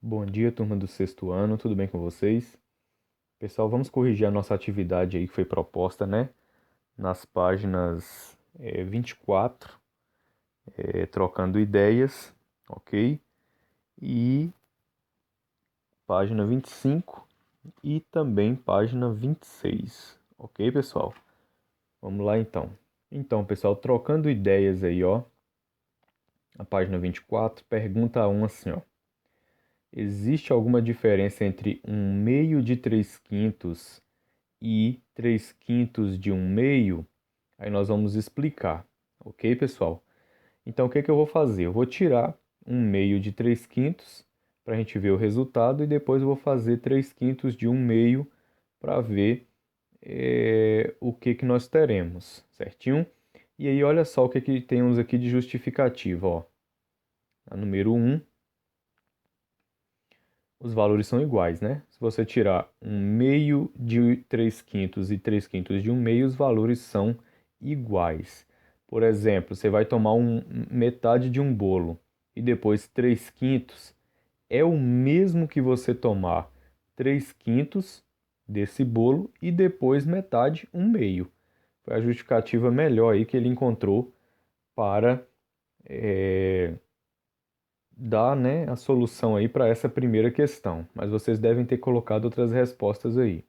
Bom dia, turma do sexto ano, tudo bem com vocês? Pessoal, vamos corrigir a nossa atividade aí que foi proposta, né? Nas páginas 24, trocando ideias, ok? E página 25 e também página 26, ok, pessoal? Vamos lá então. Então, pessoal, trocando ideias aí, ó, a página 24, pergunta 1 assim, ó. Existe alguma diferença entre 1/2 de 3/5 e 3/5 de 1/2? Aí nós vamos explicar, ok, pessoal? Então, o que que eu vou fazer? Eu vou tirar 1/2 de 3/5 para a gente ver o resultado e depois eu vou fazer 3/5 de 1/2 para ver o que que nós teremos, certinho? E aí, olha só o que que temos aqui de justificativa, ó. A número 1, os valores são iguais, né? Se você tirar 1/2 de 3/5 e 3/5 de 1/2, os valores são iguais. Por exemplo, você vai tomar metade de um bolo e depois 3/5 é o mesmo que você tomar 3/5 desse bolo e depois metade, 1/2. Foi a justificativa melhor aí que ele encontrou para dar, né, a solução aí para essa primeira questão, mas vocês devem ter colocado outras respostas aí.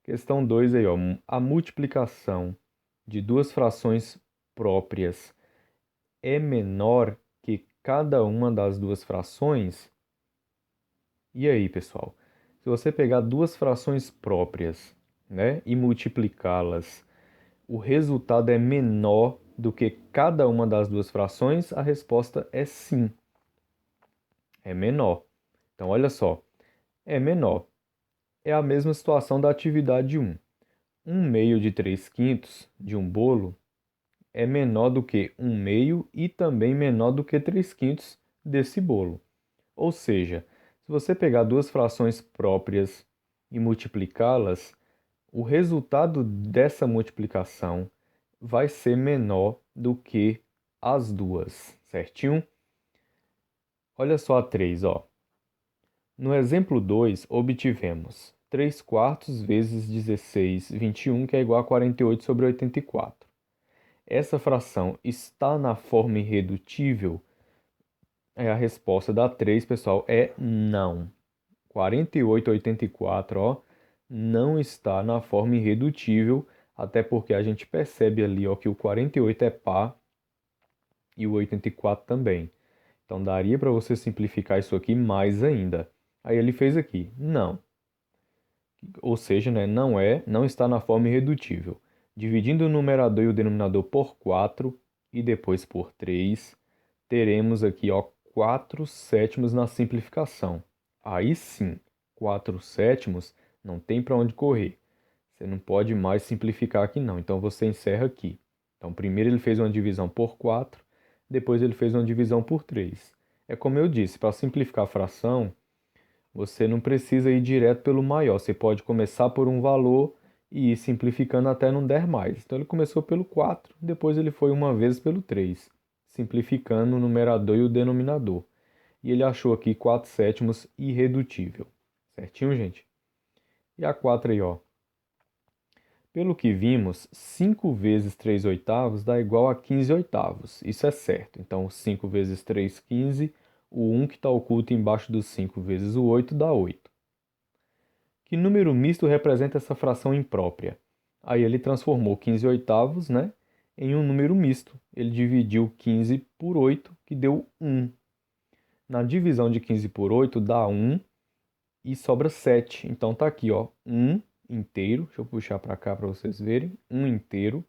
Questão 2 aí, ó, a multiplicação de duas frações próprias é menor que cada uma das duas frações? E aí, pessoal? Se você pegar duas frações próprias, né, e multiplicá-las, o resultado é menor do que cada uma das duas frações? A resposta é sim. É menor. Então, olha só, é menor. É a mesma situação da atividade 1. 1/2 de 3/5 de um bolo é menor do que 1/2 e também menor do que 3/5 desse bolo. Ou seja, se você pegar duas frações próprias e multiplicá-las, o resultado dessa multiplicação vai ser menor do que as duas, certinho? Olha só a 3, ó. No exemplo 2, obtivemos 3/4 vezes 16/21, que é igual a 48/84. Essa fração está na forma irredutível? A resposta da 3, pessoal, é não. 48/84, ó, não está na forma irredutível, até porque a gente percebe ali, ó, que o 48 é par e o 84 também. Então daria para você simplificar isso aqui mais ainda. Aí ele fez aqui, não. Ou seja, né, não está na forma irredutível. Dividindo o numerador e o denominador por 4 e depois por 3, teremos aqui, ó, 4/7 na simplificação. Aí sim, 4/7 não tem para onde correr. Você não pode mais simplificar aqui não, então você encerra aqui. Então primeiro ele fez uma divisão por 4, depois ele fez uma divisão por 3. É como eu disse, para simplificar a fração, você não precisa ir direto pelo maior. Você pode começar por um valor e ir simplificando até não der mais. Então ele começou pelo 4, depois ele foi uma vez pelo 3, simplificando o numerador e o denominador. E ele achou aqui 4/7 irredutível. Certinho, gente? E a 4 aí, ó. Pelo que vimos, 5 vezes 3/8 dá igual a 15/8. Isso é certo. Então, 5 vezes 3, 15. O 1 que está oculto embaixo do 5 vezes o 8 dá 8. Que número misto representa essa fração imprópria? Aí ele transformou 15/8, né, em um número misto. Ele dividiu 15 por 8, que deu 1. Na divisão de 15 por 8 dá 1 e sobra 7. Então tá aqui, ó, 1 inteiro. Deixa eu puxar para cá para vocês verem. 1 inteiro.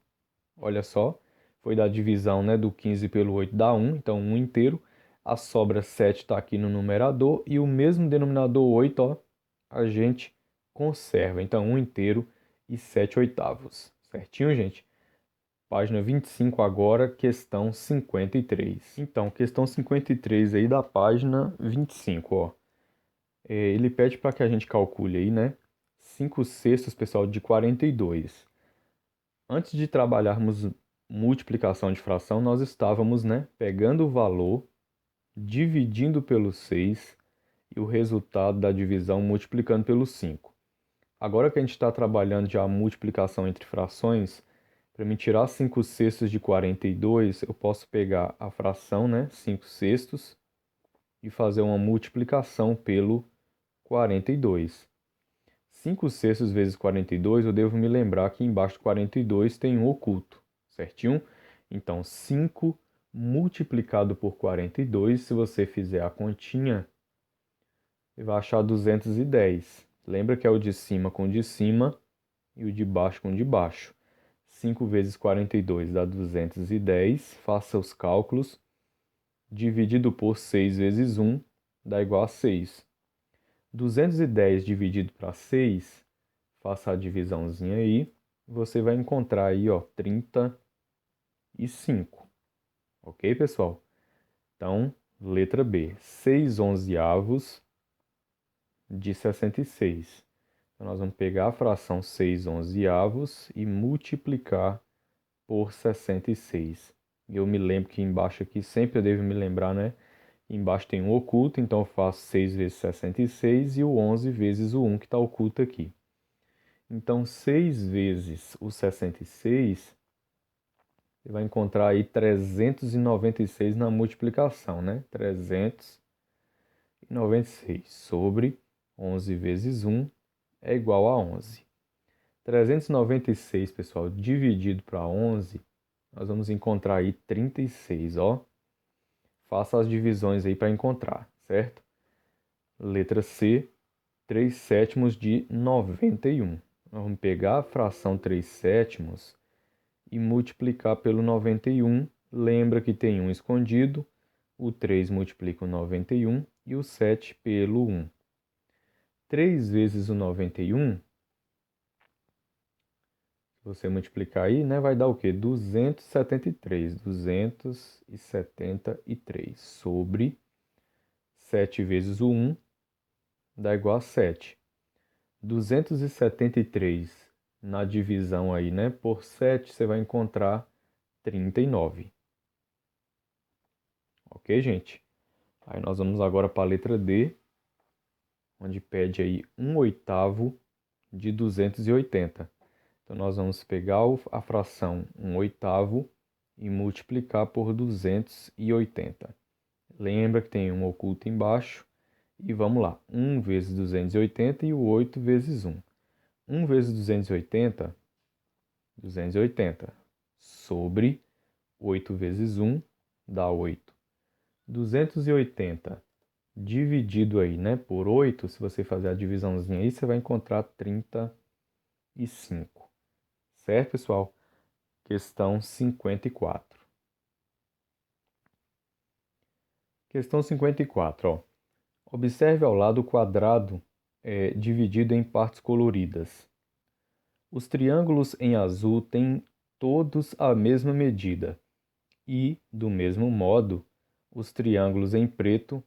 Olha só, foi da divisão, né, do 15 pelo 8 dá 1, então 1 inteiro. A sobra 7 está aqui no numerador e o mesmo denominador 8, ó, a gente conserva. Então 1 inteiro e 7/8. Certinho, gente? Página 25 agora, questão 53. Então, questão 53 aí da página 25, ó. Ele pede para que a gente calcule aí, né? 5/6, pessoal, de 42. Antes de trabalharmos multiplicação de fração, nós estávamos, né, pegando o valor, dividindo pelo 6 e o resultado da divisão multiplicando pelo 5. Agora que a gente está trabalhando já a multiplicação entre frações, para me tirar 5 sextos de 42, eu posso pegar a fração, né, 5 sextos, e fazer uma multiplicação pelo 42. 5 sextos vezes 42, eu devo me lembrar que embaixo de 42 tem um oculto, certinho? Então, 5 multiplicado por 42, se você fizer a continha, você vai achar 210. Lembra que é o de cima com o de cima e o de baixo com o de baixo. 5 vezes 42 dá 210. Faça os cálculos. Dividido por 6 vezes 1 dá igual a 6. 210 dividido para 6, faça a divisãozinha aí. Você vai encontrar aí, ó, 35. Ok, pessoal? Então, letra B. 6 onzeavos de 66. Então, nós vamos pegar a fração 6 onzeavos e multiplicar por 66. E eu me lembro que embaixo aqui, sempre eu devo me lembrar, né? Embaixo tem um oculto, então eu faço 6 vezes 66 e o 11 vezes o 1 que está oculto aqui. Então, 6 vezes o 66, você vai encontrar aí 396 na multiplicação, né? 396 sobre 11 vezes 1 é igual a 11. 396, pessoal, dividido para 11, nós vamos encontrar aí 36, ó. Faça as divisões aí para encontrar, certo? Letra C, 3 sétimos de 91. Nós vamos pegar a fração 3 sétimos e multiplicar pelo 91. Lembra que tem 1 escondido. O 3 multiplica o 91 e o 7 pelo 1. 3 vezes o 91, se você multiplicar aí, né, vai dar o quê? 273. 273 sobre 7 vezes o 1 dá igual a 7. 273 na divisão aí, né, por 7, você vai encontrar 39. Ok, gente? Aí nós vamos agora para a letra D, onde pede aí 1/8 de 280. Então, nós vamos pegar a fração 1/8 e multiplicar por 280. Lembra que tem um oculto embaixo. E vamos lá. 1 vezes 280 e o 8 vezes 1. 1 vezes 280, 280. Sobre 8 vezes 1 dá 8. 280 dividido aí, né, por 8, se você fazer a divisãozinha aí, você vai encontrar 35. Certo, pessoal? Questão 54. Questão 54, ó. Observe ao lado o quadrado dividido em partes coloridas. Os triângulos em azul têm todos a mesma medida e, do mesmo modo, os triângulos em preto.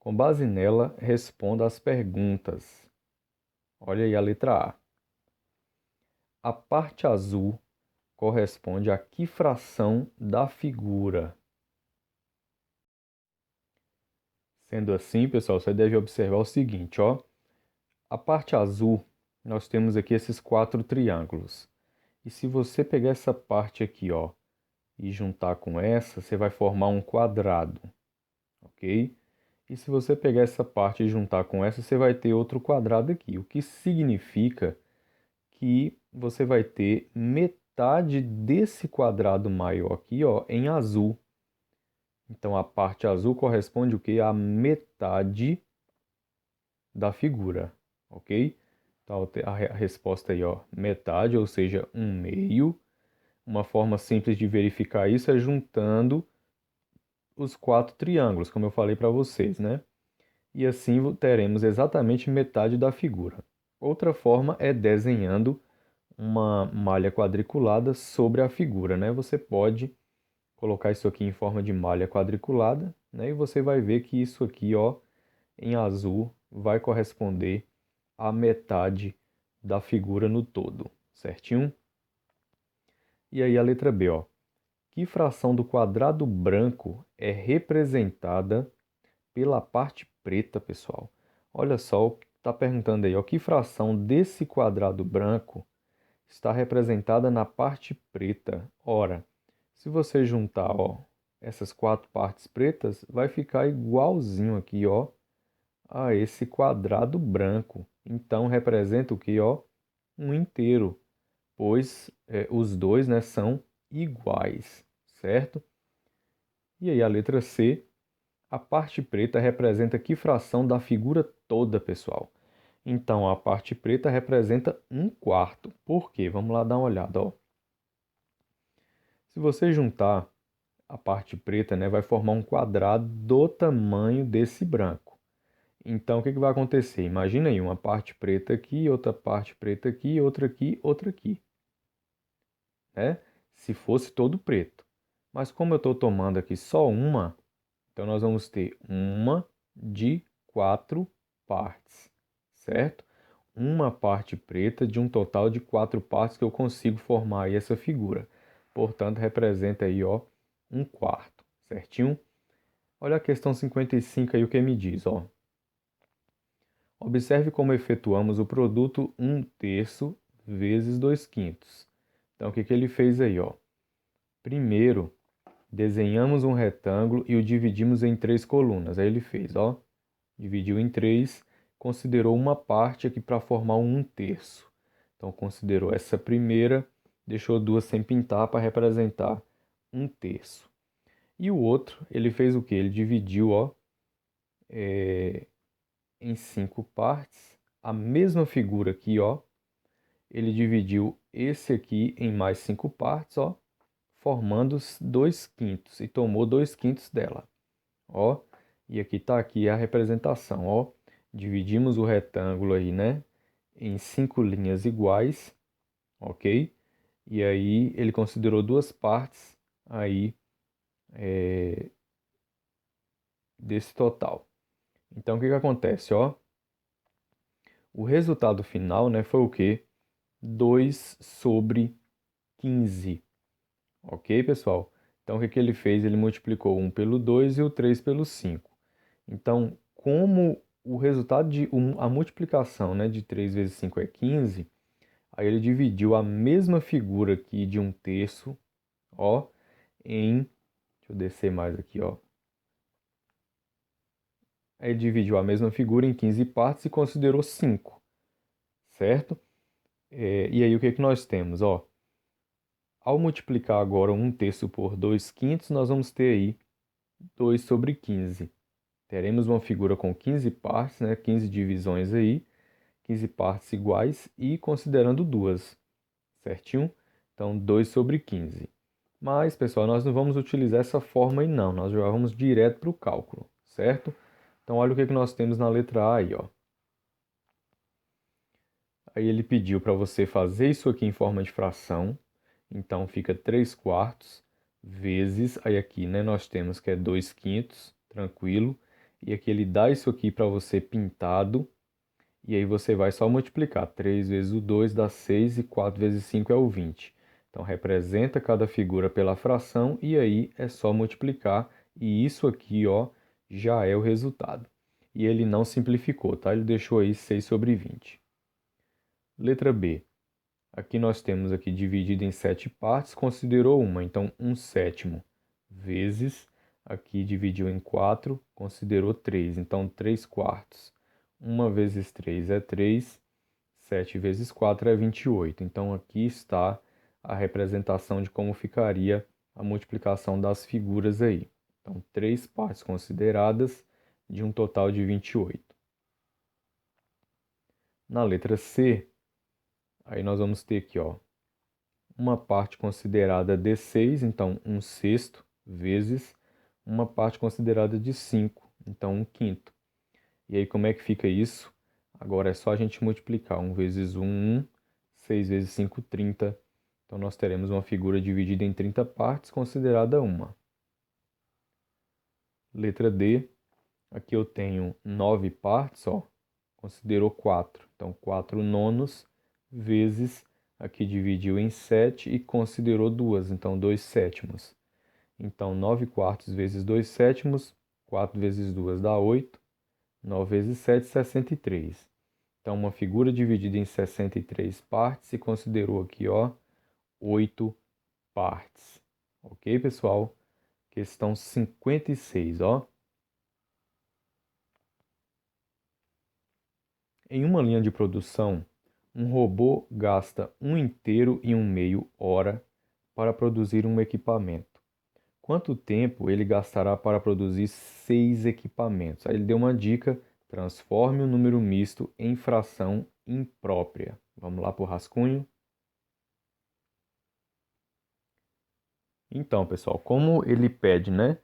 Com base nela, responda às perguntas. Olha aí a letra A. A parte azul corresponde a que fração da figura? Sendo assim, pessoal, você deve observar o seguinte, ó. A parte azul, nós temos aqui esses 4 triângulos. E se você pegar essa parte aqui, ó, e juntar com essa, você vai formar um quadrado, ok? E se você pegar essa parte e juntar com essa, você vai ter outro quadrado aqui, o que significa que você vai ter metade desse quadrado maior aqui, ó, em azul. Então, a parte azul corresponde o quê? A metade da figura, ok? Então, a resposta aí, ó, metade, ou seja, 1/2. Uma forma simples de verificar isso é juntando os 4 triângulos, como eu falei para vocês, né? E assim teremos exatamente metade da figura. Outra forma é desenhando uma malha quadriculada sobre a figura, né? Você pode colocar isso aqui em forma de malha quadriculada, né? E você vai ver que isso aqui, ó, em azul, vai corresponder à metade da figura no todo, certinho? E aí a letra B, ó. Que fração do quadrado branco é representada pela parte preta, pessoal? Olha só o que está perguntando aí, ó. Que fração desse quadrado branco está representada na parte preta? Ora, se você juntar, ó, essas quatro partes pretas, vai ficar igualzinho aqui, ó, a esse quadrado branco. Então, representa o que, ó? Um inteiro, pois os dois, né, são iguais, certo? E aí a letra C, a parte preta representa que fração da figura toda, pessoal? Então, a parte preta representa um quarto. Por quê? Vamos lá dar uma olhada, ó. Se você juntar a parte preta, né, vai formar um quadrado do tamanho desse branco. Então, o que vai acontecer? Imagina aí uma parte preta aqui, outra parte preta aqui, outra aqui, né? Se fosse todo preto. Mas como eu estou tomando aqui só uma, então nós vamos ter uma de quatro partes, certo? Uma parte preta de um total de quatro partes que eu consigo formar aí essa figura. Portanto, representa aí, ó, um quarto, certinho? Olha a questão 55 aí o que me diz, ó. Observe como efetuamos o produto 1/3 vezes 2/5. Então, o que ele fez aí, ó? Primeiro, desenhamos um retângulo e o dividimos em três colunas. Aí ele fez, ó, dividiu em três, considerou uma parte aqui para formar um 1/3. Então, considerou essa primeira, deixou duas sem pintar para representar 1/3. E o outro, ele fez o que? Ele dividiu, ó, em cinco partes. A mesma figura aqui, ó, ele dividiu esse aqui em mais cinco partes, ó, formando 2/5 e tomou 2/5 dela, ó. E aqui tá aqui a representação, ó. Dividimos o retângulo aí, né, em cinco linhas iguais, ok? E aí ele considerou duas partes aí desse total. Então o que que acontece, ó? O resultado final, né, foi o quê? 2/15. Ok, pessoal? Então, o que que ele fez? Ele multiplicou 1 pelo 2 e o 3 pelo 5. Então, como o resultado a multiplicação, né, de 3 vezes 5 é 15, aí ele dividiu a mesma figura aqui de 1/3, ó, em... Deixa eu descer mais aqui, ó. Aí ele dividiu a mesma figura em 15 partes e considerou 5, certo? E aí, o que que nós temos, ó? Ao multiplicar agora 1/3 por 2/5, nós vamos ter aí 2/15. Teremos uma figura com 15 partes, né? 15 divisões aí, 15 partes iguais e considerando duas, certinho? Então, 2/15. Mas, pessoal, nós não vamos utilizar essa forma aí não, nós já vamos direto para o cálculo, certo? Então, olha o que que nós temos na letra A aí, ó. Aí ele pediu para você fazer isso aqui em forma de fração, então fica 3/4 vezes, aí aqui, né, nós temos que é 2/5, tranquilo, e aqui ele dá isso aqui para você pintado, e aí você vai só multiplicar, 3 vezes o 2 dá 6 e 4 vezes 5 é o 20. Então representa cada figura pela fração e aí é só multiplicar, e isso aqui, ó, já é o resultado. E ele não simplificou, tá? Ele deixou aí 6/20. Letra B. Aqui nós temos aqui dividido em 7 partes, considerou uma, então 1/7 vezes, aqui dividiu em 4, considerou 3, então 3/4. 1 vezes 3 é 3, 7 vezes 4 é 28. Então aqui está a representação de como ficaria a multiplicação das figuras aí. Então 3 partes consideradas de um total de 28. Na letra C, aí nós vamos ter aqui, ó, uma parte considerada de 6, então 1/6, vezes uma parte considerada de 5, então 1/5. E aí como é que fica isso? Agora é só a gente multiplicar 1 vezes 1, 1, 6 vezes 5, 30. Então nós teremos uma figura dividida em 30 partes, considerada uma. Letra D, aqui eu tenho 9 partes, ó, considerou 4. Então 4 nonos vezes, aqui dividiu em 7 e considerou 2, então 2 sétimos. Então, 9 quartos vezes 2 sétimos, 4 vezes 2 dá 8, 9 vezes 7, 63. Então, uma figura dividida em 63 partes e considerou aqui, ó, 8 partes. Ok, pessoal? Questão 56, ó. Em uma linha de produção, um robô gasta 1 inteiro e 1 meio hora para produzir um equipamento. Quanto tempo ele gastará para produzir 6 equipamentos? Aí ele deu uma dica: transforme o número misto em fração imprópria. Vamos lá para o rascunho? Então, pessoal, como ele pede, né,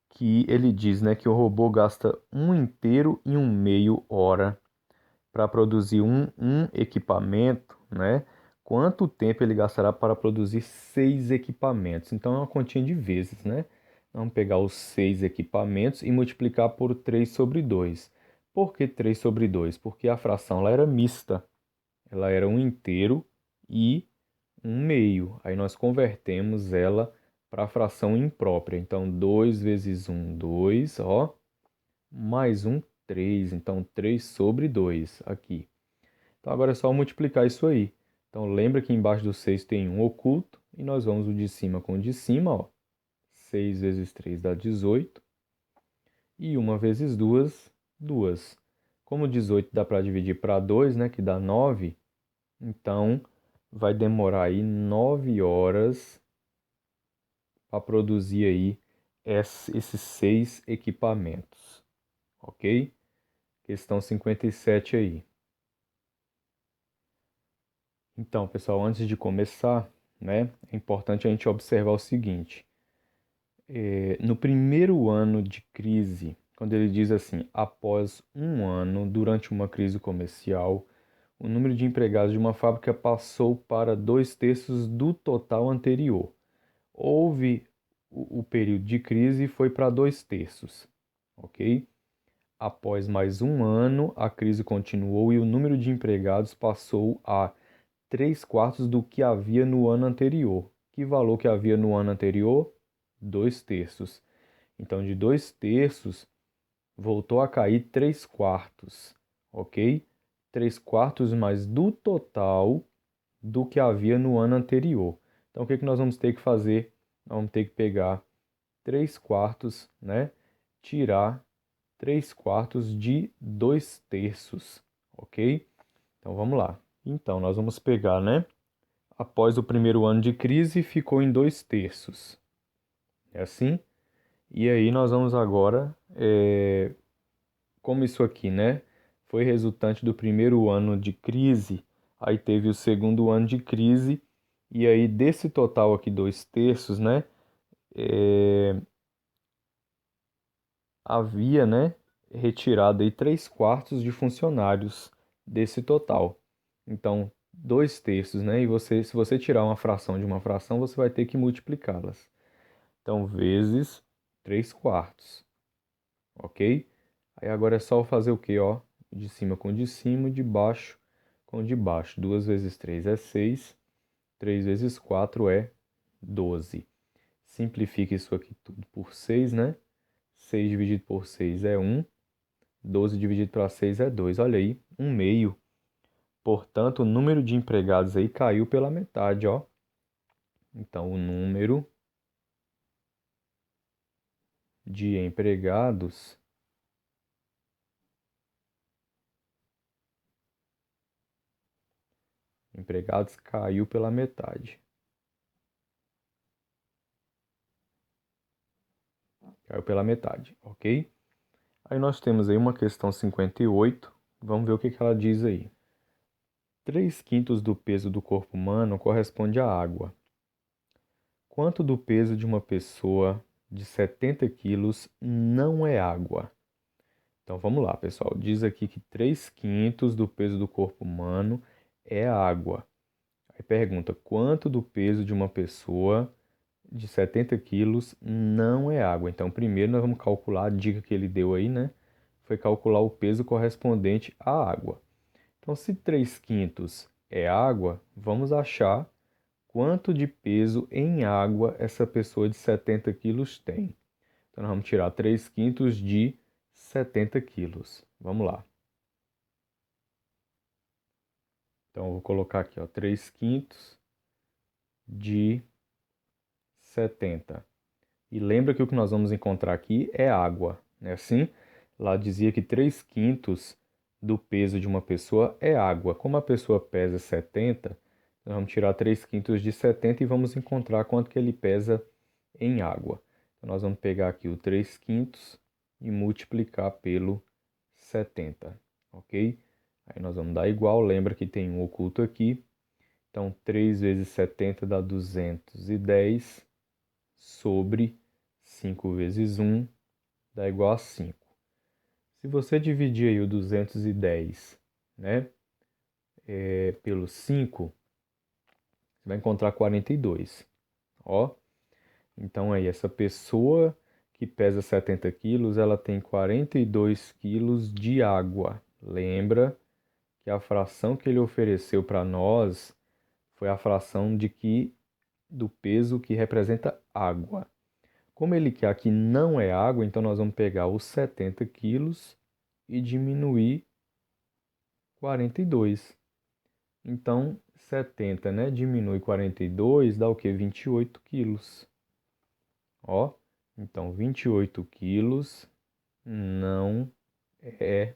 que ele diz, né, que o robô gasta 1 inteiro e 1 meio hora para produzir um equipamento, né? Quanto tempo ele gastará para produzir 6 equipamentos? Então é uma continha de vezes, né? Vamos pegar os 6 equipamentos e multiplicar por 3 sobre 2. Por que 3 sobre 2? Porque a fração ela era mista. Ela era 1 inteiro e 1 meio. Aí nós convertemos ela para a fração imprópria. Então 2 vezes 1, 2, ó, mais 1, 3. Então 3 sobre 2 aqui. Então agora é só multiplicar isso aí. Então lembra que embaixo do 6 tem um oculto e nós vamos o de cima com o de cima, ó. 6 vezes 3 dá 18 e 1 vezes 2, 2. Como 18 dá para dividir para 2, né, que dá 9, então vai demorar aí 9 horas para produzir aí esses 6 equipamentos, ok? Questão 57 aí. Então, pessoal, antes de começar, né, é importante a gente observar o seguinte. No primeiro ano de crise, quando ele diz assim, após um ano, durante uma crise comercial, o número de empregados de uma fábrica passou para 2/3 do total anterior. Houve o período de crise e foi para 2/3, ok? Após mais um ano, a crise continuou e o número de empregados passou a 3/4 do que havia no ano anterior. Que valor que havia no ano anterior? 2/3. Então, de 2/3, voltou a cair 3/4, ok? 3/4 mais do total do que havia no ano anterior. Então, o que que nós vamos ter que fazer? Nós vamos ter que pegar 3/4, né? Tirar 3/4 de 2/3, ok? Então, vamos lá. Então, nós vamos pegar, né? Após o primeiro ano de crise, ficou em 2/3. É assim? E aí nós vamos agora, como isso aqui, né? Foi resultante do primeiro ano de crise, aí teve o segundo ano de crise, e aí desse total aqui, 2/3, né? Havia, né? Retirado aí 3/4 de funcionários desse total. Então, 2/3, né? E você, se você tirar uma fração de uma fração, você vai ter que multiplicá-las. Então, vezes 3/4, ok? Aí agora é só fazer o quê, ó? De cima com de cima, de baixo com de baixo. 2 vezes 3 é 6, 3 vezes 4 é 12. Simplifica isso aqui tudo por 6, né? 6 dividido por 6 é 1, 12 dividido para 6 é 2. Olha aí, 1 meio. Portanto, o número de empregados aí caiu pela metade, ó. Então, o número de empregados caiu pela metade. Caiu pela metade, ok? Aí nós temos aí uma questão 58. Vamos ver o que que ela diz aí. 3/5 do peso do corpo humano corresponde à água. Quanto do peso de uma pessoa de 70 quilos não é água? Então vamos lá, pessoal. Diz aqui que 3/5 do peso do corpo humano é água. Aí pergunta, quanto do peso de uma pessoa de 70 quilos não é água? Então primeiro nós vamos calcular a dica que ele deu aí, né? Foi calcular o peso correspondente à água. Então se 3/5 é água, vamos achar quanto de peso em água essa pessoa de 70 quilos tem. Então, nós vamos tirar 3 quintos de 70 quilos. Vamos lá. Então, eu vou colocar aqui, ó, 3 quintos de 70. E lembra que o que nós vamos encontrar aqui é água, né? Assim, lá dizia que 3 quintos do peso de uma pessoa é água. Como a pessoa pesa 70, nós vamos tirar 3 quintos de 70 e vamos encontrar quanto que ele pesa em água. Então, nós vamos pegar aqui o 3 quintos e multiplicar pelo 70, ok? Aí nós vamos dar igual, lembra que tem um oculto aqui. Então, 3 vezes 70 dá 210 sobre 5 vezes 1 dá igual a 5. Se você dividir aí o 210, né, pelo 5, você vai encontrar 42. Ó, então aí essa pessoa que pesa 70 quilos, ela tem 42 quilos de água. Lembra que a fração que ele ofereceu para nós foi a fração do peso que representa água. Como ele quer que não é água, então nós vamos pegar os 70 quilos e diminuir 42. Então, 70, né? Diminui 42, dá o quê? 28 quilos. Ó, então 28 quilos não é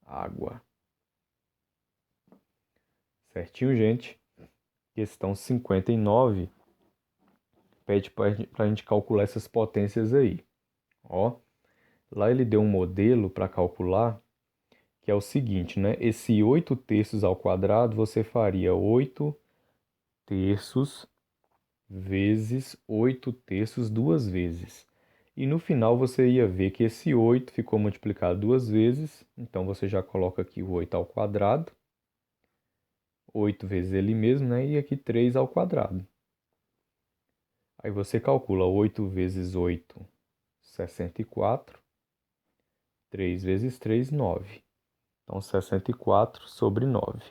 água. Certinho, gente? Questão 59 pede para a gente calcular essas potências aí. Ó, lá ele deu um modelo para calcular, que é o seguinte, né? Esse 8 terços ao quadrado, você faria 8 terços vezes 8 terços duas vezes. E no final você ia ver que esse 8 ficou multiplicado duas vezes, então você já coloca aqui o 8 ao quadrado, 8 vezes ele mesmo, né? E aqui 3 ao quadrado. Aí você calcula 8 vezes 8, 64. 3 vezes 3, 9. Então, 64 sobre 9.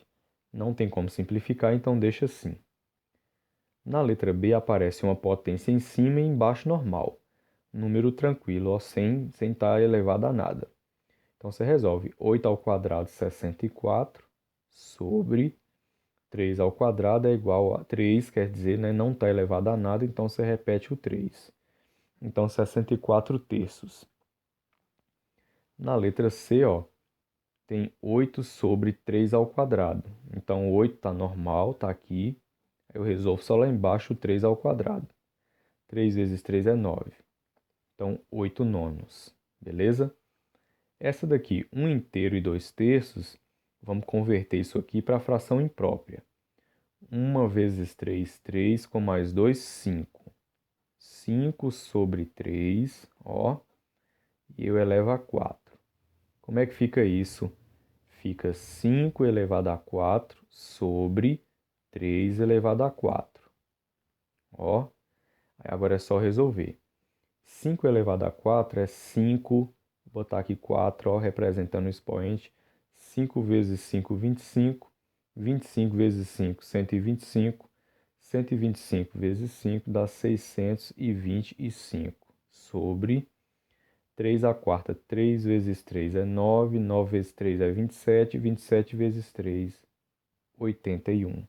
Não tem como simplificar, então deixa assim. Na letra B aparece uma potência em cima e embaixo normal. Número tranquilo, ó, sem estar elevado a nada. Então, você resolve 8 ao quadrado, 64, sobre 3 ao quadrado é igual a 3, quer dizer, né, não está elevado a nada, então você repete o 3. Então, 64 terços. Na letra C, ó, tem 8 sobre 3 ao quadrado. Então, 8 está normal, está aqui. Eu resolvo só lá embaixo o 3 ao quadrado. 3 vezes 3 é 9. Então, 8 nonos. Beleza? Essa daqui, 1 inteiro e 2 terços, vamos converter isso aqui para a fração imprópria. 1 vezes 3, 3, com mais 2, 5. 5 sobre 3, ó, e eu elevo a 4. Como é que fica isso? Fica 5 elevado a 4 sobre 3 elevado a 4. Ó, aí agora é só resolver. 5 elevado a 4 é 5, vou botar aqui 4, ó, representando o expoente. 5 vezes 5, 25. 25 vezes 5, 125. 125 vezes 5 dá 625 sobre 3 a quarta, 3 vezes 3 é 9, 9 vezes 3 é 27, 27 vezes 3, 81.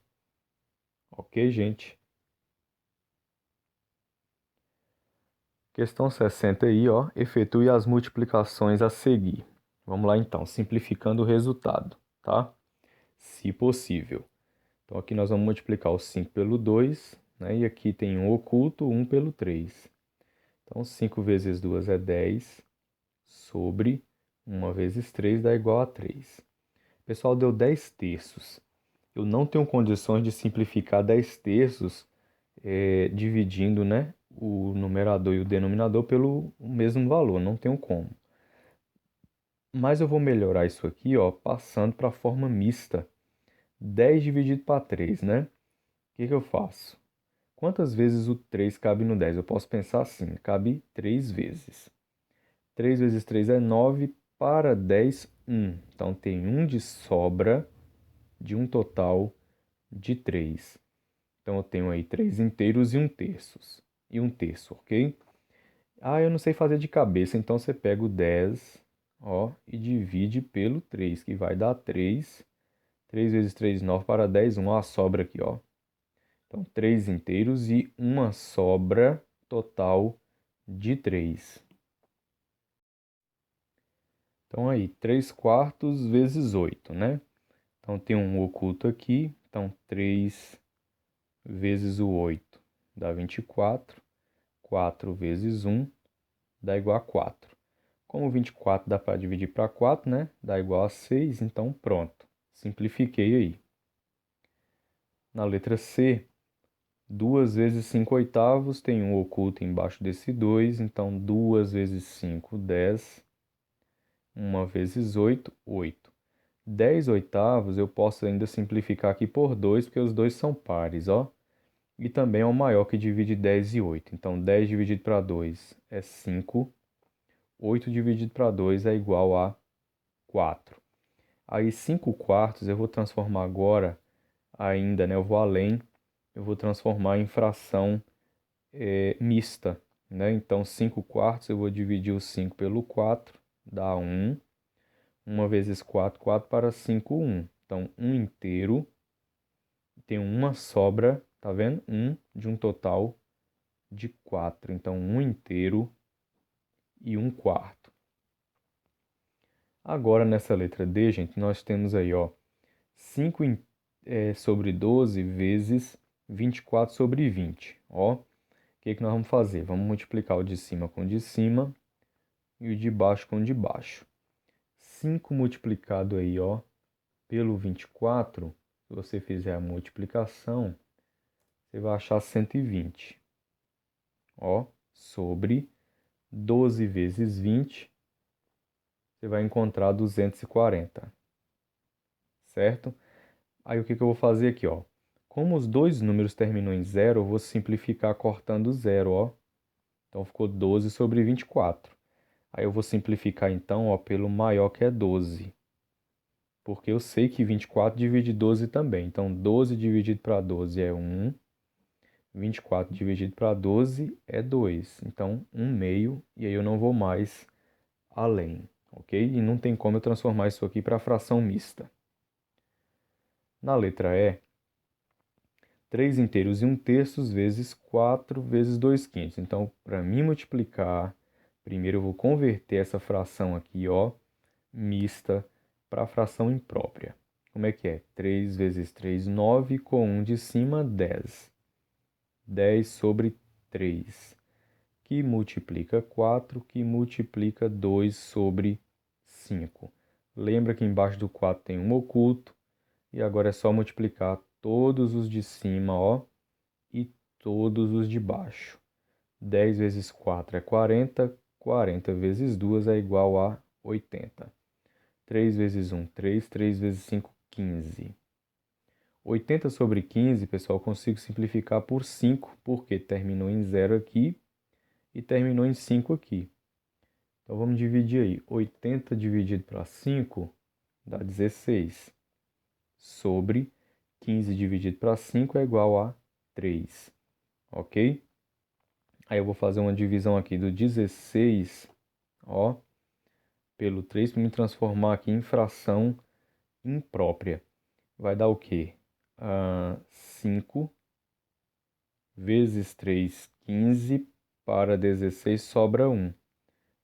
Ok, gente? Questão 60 aí, ó. Efetue as multiplicações a seguir. Vamos lá então, simplificando o resultado, tá? Se possível. Então aqui nós vamos multiplicar o 5 pelo 2, né? E aqui tem um oculto, 1 pelo 3. Então 5 vezes 2 é 10, sobre 1 vezes 3 dá igual a 3. Pessoal, deu 10 terços. Eu não tenho condições de simplificar 10 terços dividindo, né, o numerador e o denominador pelo mesmo valor. Não tenho como. Mas eu vou melhorar isso aqui, ó, passando para a forma mista. 10 dividido para 3, né? O que eu faço? Quantas vezes o 3 cabe no 10? Eu posso pensar assim, cabe 3 vezes. 3 vezes 3 é 9, para 10, 1. Então, tem 1 de sobra de um total de 3. Então, eu tenho aí 3 inteiros e 1 terço, ok? Ah, eu não sei fazer de cabeça, então você pega o 10, ó, e divide pelo 3, que vai dar 3. 3 vezes 3, 9 para 10, 1. Ó, a sobra aqui, ó. Então, 3 inteiros e uma sobra total de 3. Então, aí, 3 quartos vezes 8, né? Então, tem um oculto aqui. Então, 3 vezes o 8 dá 24. 4 vezes 1 dá igual a 4. Como 24 dá para dividir para 4, né? Dá igual a 6, então pronto. Simplifiquei aí. Na letra C, 2 vezes 5 oitavos, tem um oculto embaixo desse 2, então 2 vezes 5, 10. 1 vezes 8, 8. 10 oitavos eu posso ainda simplificar aqui por 2, porque os dois são pares, ó. E também é o maior que divide 10 e 8. Então, 10 dividido para 2 é 5. 8 dividido para 2 é igual a 4. Aí, 5 quartos eu vou transformar agora ainda, né? Eu vou além, eu vou transformar em fração mista, né? Então, 5 quartos eu vou dividir o 5 pelo 4, dá 1. 1 vezes 4, 4 para 5, 1. Então, 1 inteiro. Tem uma sobra, tá vendo? 1 de um total de 4. Então, 1 inteiro e 1 quarto. Agora, nessa letra D, gente, nós temos aí, ó, 5 sobre 12 vezes 24 sobre 20. Ó, o que que nós vamos fazer? Vamos multiplicar o de cima com o de cima e o de baixo com o de baixo. 5 multiplicado aí, ó, pelo 24, se você fizer a multiplicação, você vai achar 120. Ó, sobre 12 vezes 20, você vai encontrar 240, certo? Aí o que que eu vou fazer aqui, ó? Como os dois números terminam em zero, eu vou simplificar cortando zero, ó. Então ficou 12 sobre 24. Aí eu vou simplificar então, ó, pelo maior que é 12. Porque eu sei que 24 divide 12 também. Então 12 dividido para 12 é 1. 24 dividido para 12 é 2. Então 1 meio, e aí eu não vou mais além, ok? E não tem como eu transformar isso aqui para fração mista. Na letra E, 3 inteiros e 1 terço vezes 4 vezes 2 quintos. Então, para mim multiplicar, primeiro eu vou converter essa fração aqui, ó, mista, para a fração imprópria. Como é que é? 3 vezes 3, 9, com 1 de cima, 10. 10 sobre 3, que multiplica 4, que multiplica 2 sobre 5. Lembra que embaixo do 4 tem um oculto, e agora é só multiplicar todos os de cima, ó, e todos os de baixo. 10 vezes 4 é 40, 40 vezes 2 é igual a 80. 3 vezes 1, 3, 3 vezes 5, 15. 80 sobre 15, pessoal, eu consigo simplificar por 5, porque terminou em 0 aqui e terminou em 5 aqui. Então, vamos dividir aí. 80 dividido para 5 dá 16. Sobre 15 dividido para 5 é igual a 3. Ok? Aí eu vou fazer uma divisão aqui do 16, ó, pelo 3 para me transformar aqui em fração imprópria. Vai dar o quê? 5 vezes 3, 15, para 16 sobra 1.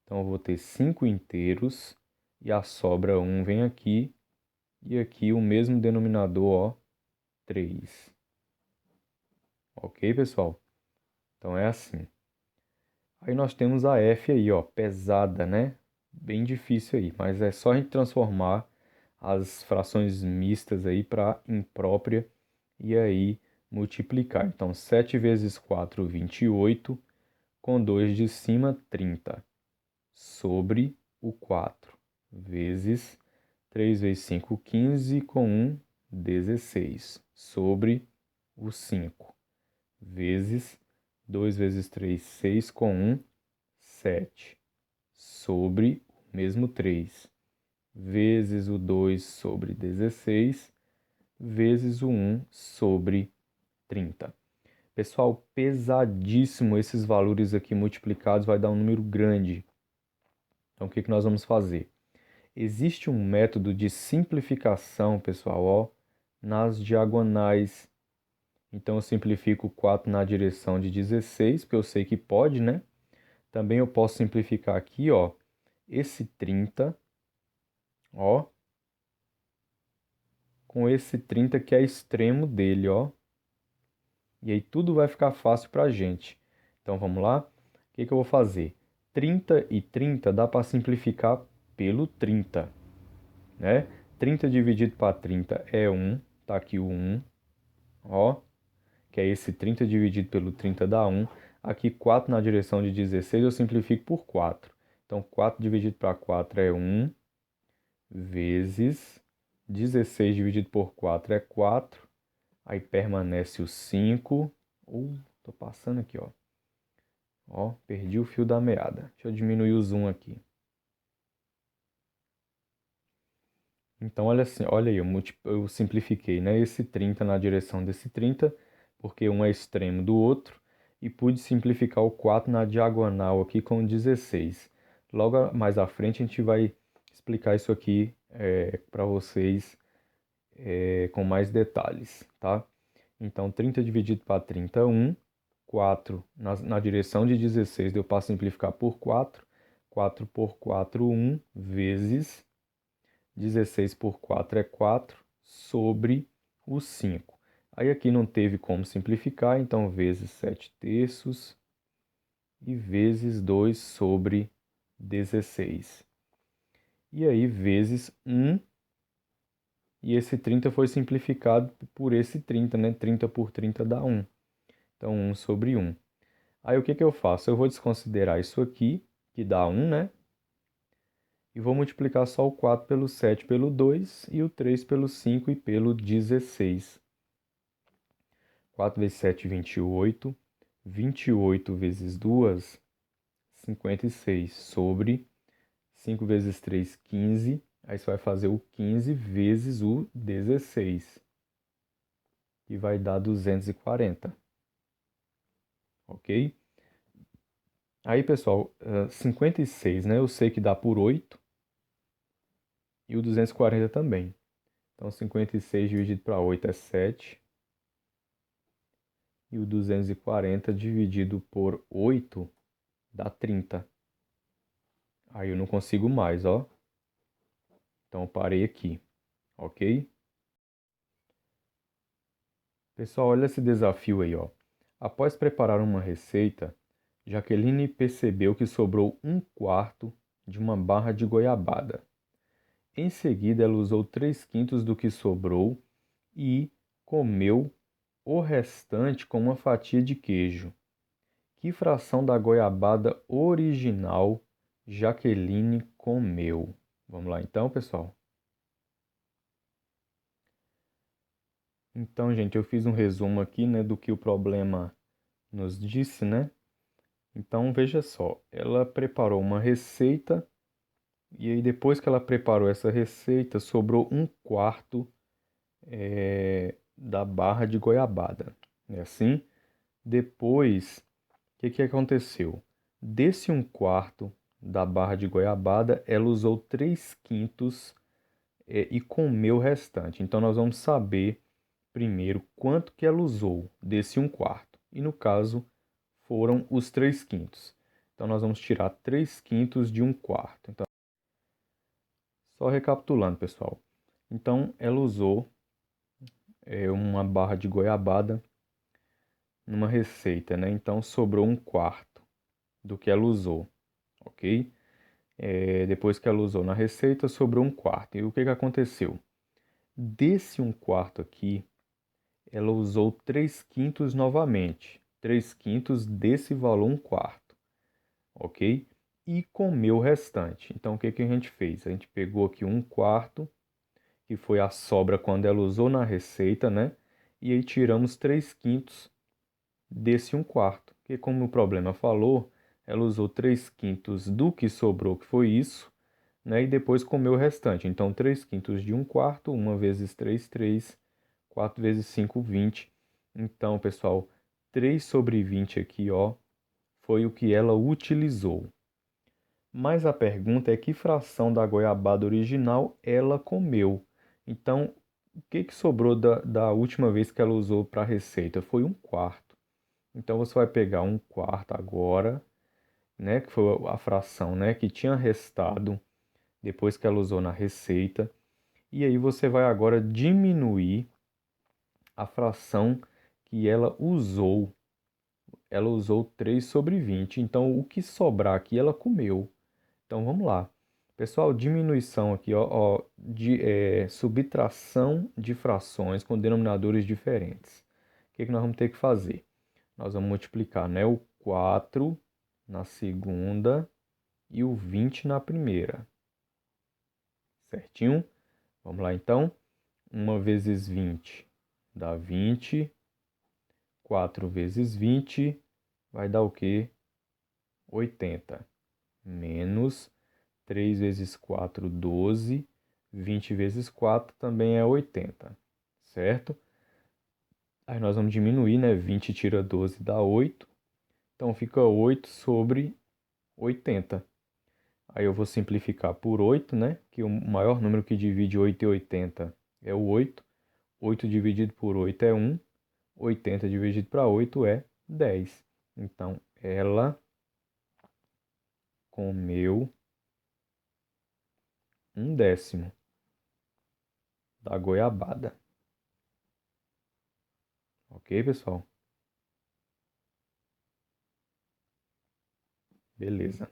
Então, eu vou ter 5 inteiros e a sobra 1 vem aqui. E aqui o mesmo denominador, ó, 3. Ok, pessoal? Então, é assim. Aí nós temos a F aí, ó, pesada, né? Bem difícil aí, mas é só a gente transformar as frações mistas aí para imprópria e aí multiplicar. Então, 7 vezes 4, 28, com 2 de cima, 30, sobre o 4, vezes 3 vezes 5, 15, com 1, 16, sobre o 5, vezes 2 vezes 3, 6, com 1, 7, sobre o mesmo 3, vezes o 2 sobre 16, vezes o 1 sobre 30. Pessoal, pesadíssimo esses valores aqui multiplicados, vai dar um número grande. Então, o que nós vamos fazer? Existe um método de simplificação, pessoal, ó, nas diagonais. Então, eu simplifico 4 na direção de 16, porque eu sei que pode, né? Também eu posso simplificar aqui, ó, esse 30, ó, com esse 30 que é extremo dele, ó. E aí tudo vai ficar fácil para a gente. Então, vamos lá? O que eu vou fazer? 30 e 30 dá para simplificar pelo 30, né? 30 dividido para 30 é 1, tá aqui o 1, ó, que é esse 30 dividido pelo 30 dá 1. Aqui 4 na direção de 16 eu simplifico por 4. Então 4 dividido para 4 é 1, vezes 16 dividido por 4 é 4. Aí permanece o 5. Tô passando aqui, ó. Ó, perdi o fio da meada. Deixa eu diminuir o zoom aqui. Então, olha assim, olha aí, eu simplifiquei, né? Esse 30 na direção desse 30, porque um é extremo do outro, e pude simplificar o 4 na diagonal aqui com 16. Logo mais à frente a gente vai explicar isso aqui para vocês com mais detalhes, tá? Então, 30 dividido para 30 é 1, 4 na direção de 16 deu para simplificar por 4, 4 por 4, 1, vezes 16 por 4 é 4, sobre o 5. Aí aqui não teve como simplificar, então vezes 7 terços e vezes 2 sobre 16. E aí vezes 1, e esse 30 foi simplificado por esse 30, né? 30 por 30 dá 1. Então 1 sobre 1. Aí o que eu faço? Eu vou desconsiderar isso aqui, que dá 1, né? E vou multiplicar só o 4 pelo 7 pelo 2 e o 3 pelo 5 e pelo 16. 4 vezes 7, 28. 28 vezes 2, 56. Sobre 5 vezes 3, 15. Aí você vai fazer o 15 vezes o 16. E vai dar 240. Ok? Aí, pessoal, 56, né? Eu sei que dá por 8. E o 240 também. Então, 56 dividido para 8 é 7. E o 240 dividido por 8 dá 30. Aí eu não consigo mais, ó. Então, eu parei aqui, ok? Pessoal, olha esse desafio aí, ó. Após preparar uma receita, Jaqueline percebeu que sobrou 1/4 de uma barra de goiabada. Em seguida, ela usou 3/5 do que sobrou e comeu o restante com uma fatia de queijo. Que fração da goiabada original Jaqueline comeu? Vamos lá então, pessoal. Então, gente, eu fiz um resumo aqui, né, do que o problema nos disse, né? Então, veja só, ela preparou uma receita e aí depois que ela preparou essa receita, sobrou 1/4 da barra de goiabada. É assim? Depois, o que aconteceu? Desse 1/4 da barra de goiabada, ela usou 3/5 e comeu o restante. Então, nós vamos saber primeiro quanto que ela usou desse 1/4. E no caso, foram os 3/5. Então, nós vamos tirar 3/5 de 1/4. Então, só recapitulando, pessoal. Então, ela usou uma barra de goiabada numa receita, né? Então, sobrou 1/4 do que ela usou, ok? Depois que ela usou na receita, sobrou 1/4. E o que aconteceu? Desse 1/4 aqui, ela usou 3/5 novamente. 3/5 desse valor 1/4, ok? E comeu o restante. Então, o que a gente fez? A gente pegou aqui 1/4, que foi a sobra quando ela usou na receita, né? E aí tiramos 3/5 desse 1/4. Porque como o problema falou, ela usou 3/5 do que sobrou, que foi isso, né? E depois comeu o restante. Então, 3/5 de 1/4, 1 vezes 3, 3. 4 vezes 5, 20. Então, pessoal, 3 sobre 20 aqui, ó, foi o que ela utilizou. Mas a pergunta é que fração da goiabada original ela comeu. Então, o que sobrou da última vez que ela usou para a receita? Foi 1/4. Então, você vai pegar 1/4 agora, né, que foi a fração, né, que tinha restado depois que ela usou na receita. E aí você vai agora diminuir a fração que ela usou. Ela usou 3 sobre 20. Então, o que sobrar aqui ela comeu. Então vamos lá. Pessoal, diminuição aqui, ó, de subtração de frações com denominadores diferentes. O que nós vamos ter que fazer? Nós vamos multiplicar, né, o 4 na segunda e o 20 na primeira. Certinho? Vamos lá então. 1 vezes 20 dá 20. 4 vezes 20 vai dar o quê? 80. Menos 3 vezes 4, 12. 20 vezes 4 também é 80, certo? Aí nós vamos diminuir, né? 20 tira 12 dá 8. Então fica 8 sobre 80. Aí eu vou simplificar por 8, né? Que o maior número que divide 8 e 80 é o 8. 8 dividido por 8 é 1. 80 dividido para 8 é 10. Então, ela comeu 1/10 da goiabada. Ok, pessoal? Beleza.